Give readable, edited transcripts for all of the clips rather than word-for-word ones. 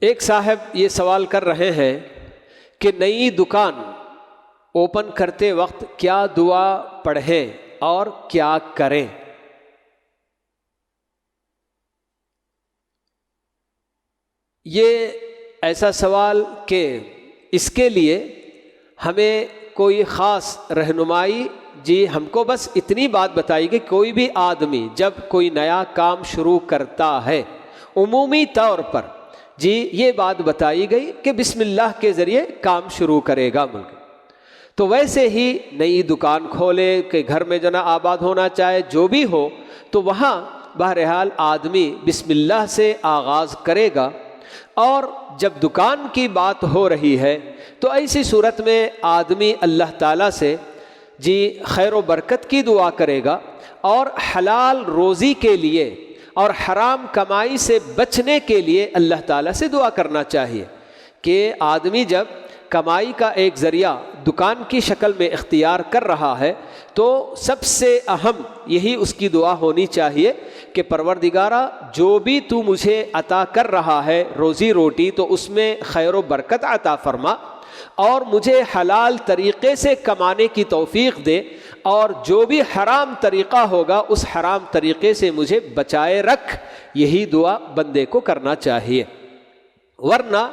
ایک صاحب یہ سوال کر رہے ہیں کہ نئی دکان اوپن کرتے وقت کیا دعا پڑھیں اور کیا کریں؟ یہ ایسا سوال کہ اس کے لیے ہمیں کوئی خاص رہنمائی ہم کو بس اتنی بات بتائی کہ کوئی بھی آدمی جب کوئی نیا کام شروع کرتا ہے عمومی طور پر یہ بات بتائی گئی کہ بسم اللہ کے ذریعے کام شروع کرے گا ملک. تو ویسے ہی نئی دکان کھولے کہ گھر میں آباد ہونا چاہے جو بھی ہو تو وہاں بہرحال آدمی بسم اللہ سے آغاز کرے گا. اور جب دکان کی بات ہو رہی ہے تو ایسی صورت میں آدمی اللہ تعالیٰ سے خیر و برکت کی دعا کرے گا اور حلال روزی کے لیے اور حرام کمائی سے بچنے کے لیے اللہ تعالیٰ سے دعا کرنا چاہیے کہ آدمی جب کمائی کا ایک ذریعہ دکان کی شکل میں اختیار کر رہا ہے تو سب سے اہم یہی اس کی دعا ہونی چاہیے کہ پروردگارہ جو بھی تو مجھے عطا کر رہا ہے روزی روٹی تو اس میں خیر و برکت عطا فرما اور مجھے حلال طریقے سے کمانے کی توفیق دے اور جو بھی حرام طریقہ ہوگا اس حرام طریقے سے مجھے بچائے رکھ. یہی دعا بندے کو کرنا چاہیے. ورنہ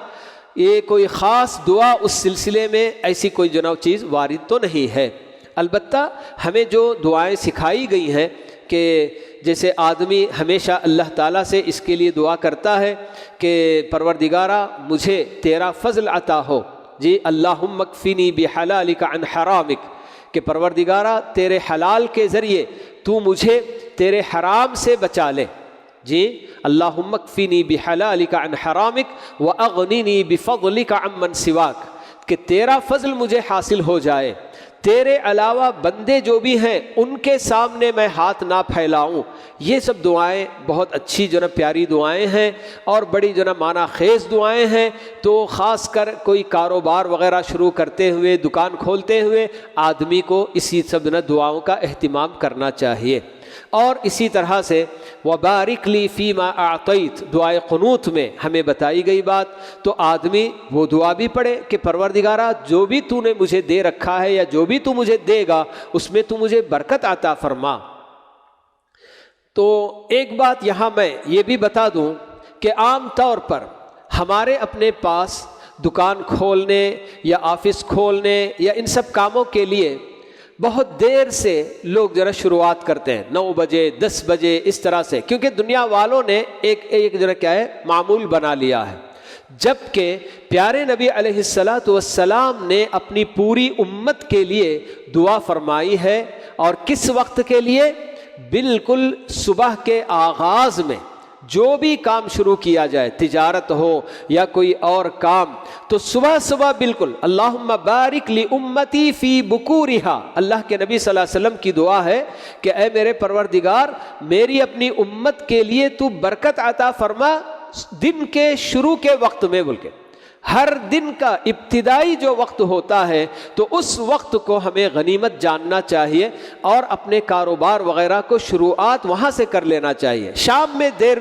یہ کوئی خاص دعا اس سلسلے میں ایسی کوئی چیز وارد تو نہیں ہے. البتہ ہمیں جو دعائیں سکھائی گئی ہیں کہ جیسے آدمی ہمیشہ اللہ تعالیٰ سے اس کے لیے دعا کرتا ہے کہ پروردگارہ مجھے تیرا فضل عطا ہو. اللہم اکفنی بحلالک عن حرامک کہ پروردگارہ تیرے حلال کے ذریعے تو مجھے تیرے حرام سے بچا لے. اللہم اکفنی بحلالک عن حرامک واغننی بفضلک عمن سواک کہ تیرا فضل مجھے حاصل ہو جائے, تیرے علاوہ بندے جو بھی ہیں ان کے سامنے میں ہاتھ نہ پھیلاؤں. یہ سب دعائیں بہت اچھی پیاری دعائیں ہیں اور بڑی معنی خیز دعائیں ہیں. تو خاص کر کوئی کاروبار وغیرہ شروع کرتے ہوئے دکان کھولتے ہوئے آدمی کو اسی سب دعاؤں کا اہتمام کرنا چاہیے. اور اسی طرح سے وبارک لی فیما اعطیت دعائے قنوت میں ہمیں بتائی گئی بات, تو آدمی وہ دعا بھی پڑھے کہ پروردگارہ جو بھی تو نے مجھے دے رکھا ہے یا جو بھی تو مجھے دے گا اس میں تو مجھے برکت عطا فرما. تو ایک بات یہاں میں یہ بھی بتا دوں کہ عام طور پر ہمارے اپنے پاس دکان کھولنے یا آفس کھولنے یا ان سب کاموں کے لیے بہت دیر سے لوگ شروعات کرتے ہیں, 9 بجے 10 بجے اس طرح سے, کیونکہ دنیا والوں نے ایک معمول بنا لیا ہے. جبکہ پیارے نبی علیہ السلام نے اپنی پوری امت کے لیے دعا فرمائی ہے. اور کس وقت کے لیے؟ بالکل صبح کے آغاز میں جو بھی کام شروع کیا جائے, تجارت ہو یا کوئی اور کام, تو صبح صبح بالکل اللہم بارک لی امتی فی بکورہا. اللہ کے نبی صلی اللہ علیہ وسلم کی دعا ہے کہ اے میرے پروردگار میری اپنی امت کے لیے تو برکت عطا فرما دن کے شروع کے وقت میں. بول کے ہر دن کا ابتدائی جو وقت ہوتا ہے تو اس وقت کو ہمیں غنیمت جاننا چاہیے اور اپنے کاروبار وغیرہ کو شروعات وہاں سے کر لینا چاہیے. شام میں دیر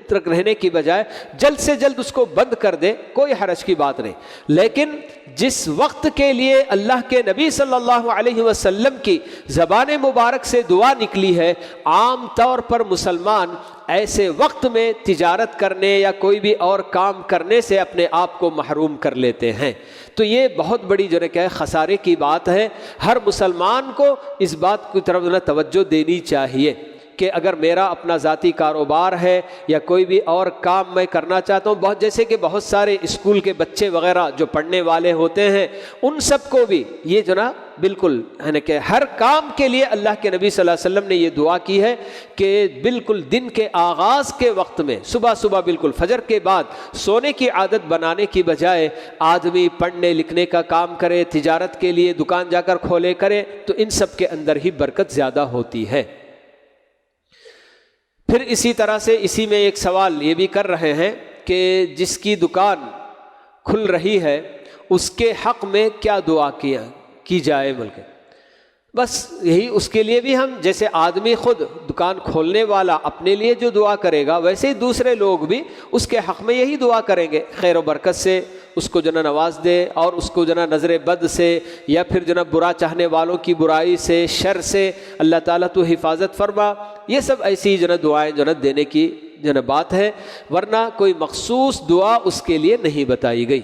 تک رہنے کی بجائے جلد سے جلد اس کو بند کر دے, کوئی حرج کی بات نہیں. لیکن جس وقت کے لیے اللہ کے نبی صلی اللہ علیہ وسلم کی زبان مبارک سے دعا نکلی ہے, عام طور پر مسلمان ایسے وقت میں تجارت کرنے یا کوئی بھی اور کام کرنے سے اپنے آپ کو محروم کر لیتے ہیں. تو یہ بہت بڑی خسارے کی بات ہے. ہر مسلمان کو اس بات کی طرف توجہ دینی چاہیے کہ اگر میرا اپنا ذاتی کاروبار ہے یا کوئی بھی اور کام میں کرنا چاہتا ہوں, جیسے کہ بہت سارے اسکول کے بچے وغیرہ جو پڑھنے والے ہوتے ہیں ان سب کو بھی یہ بالکل ہے کہ ہر کام کے لیے اللہ کے نبی صلی اللہ علیہ وسلم نے یہ دعا کی ہے کہ بالکل دن کے آغاز کے وقت میں صبح صبح بالکل فجر کے بعد سونے کی عادت بنانے کی بجائے آدمی پڑھنے لکھنے کا کام کرے, تجارت کے لیے دکان جا کر کھولے کرے, تو ان سب کے اندر ہی برکت زیادہ ہوتی ہے. پھر اسی طرح سے اسی میں ایک سوال یہ بھی کر رہے ہیں کہ جس کی دکان کھل رہی ہے اس کے حق میں کیا دعا کی جائے. بلکہ بس یہی اس کے لیے بھی ہم جیسے آدمی خود دکان کھولنے والا اپنے لیے جو دعا کرے گا ویسے ہی دوسرے لوگ بھی اس کے حق میں یہی دعا کریں گے، خیر و برکت سے اس کو جو نا نواز دے، اور اس کو جو نا نظر بد سے یا پھر جو نا برا چاہنے والوں کی برائی سے، شر سے اللہ تعالیٰ تو حفاظت فرما. یہ سب ایسی جو نا دعائیں جو نا دینے کی جو نا بات ہے، ورنہ کوئی مخصوص دعا اس کے لیے نہیں بتائی گئی.